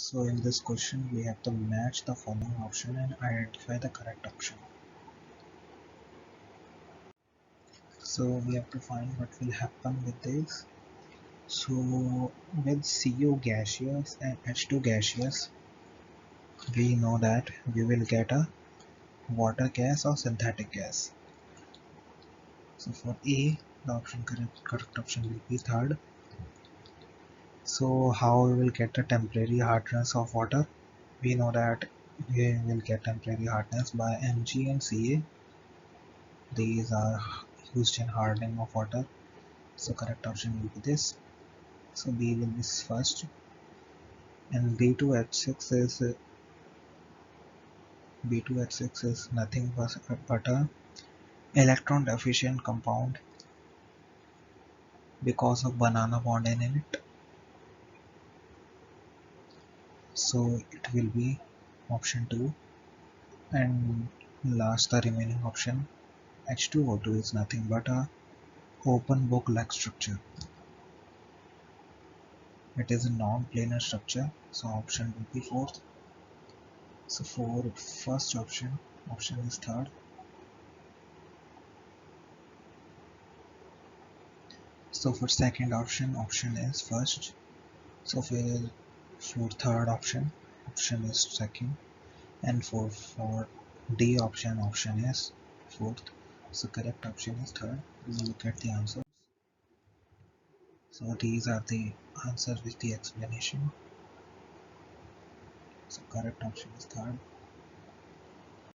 So in this question we have to match the following option and identify the correct option. So we have to find what will happen with this. So with CO gaseous and H2 gaseous, we know that we will get a water gas or synthetic gas. So for A, the correct option will be third. So how we will get the temporary hardness of water? We know that we will get temporary hardness by Mg and Ca. These are used in hardening of water. So correct option will be this. So B will be first. And B2H6 is nothing but a electron deficient compound because of banana bond in it. So it will be option 2. And last, the remaining option H2O2 is nothing but a open book like structure. It is a non-planar structure, so option will be fourth. So for first option is third. So for second option is first. So for third option is second, and for D option is fourth. So correct option is third. We will look at the answers. So these are the answers with the explanation. So correct option is third.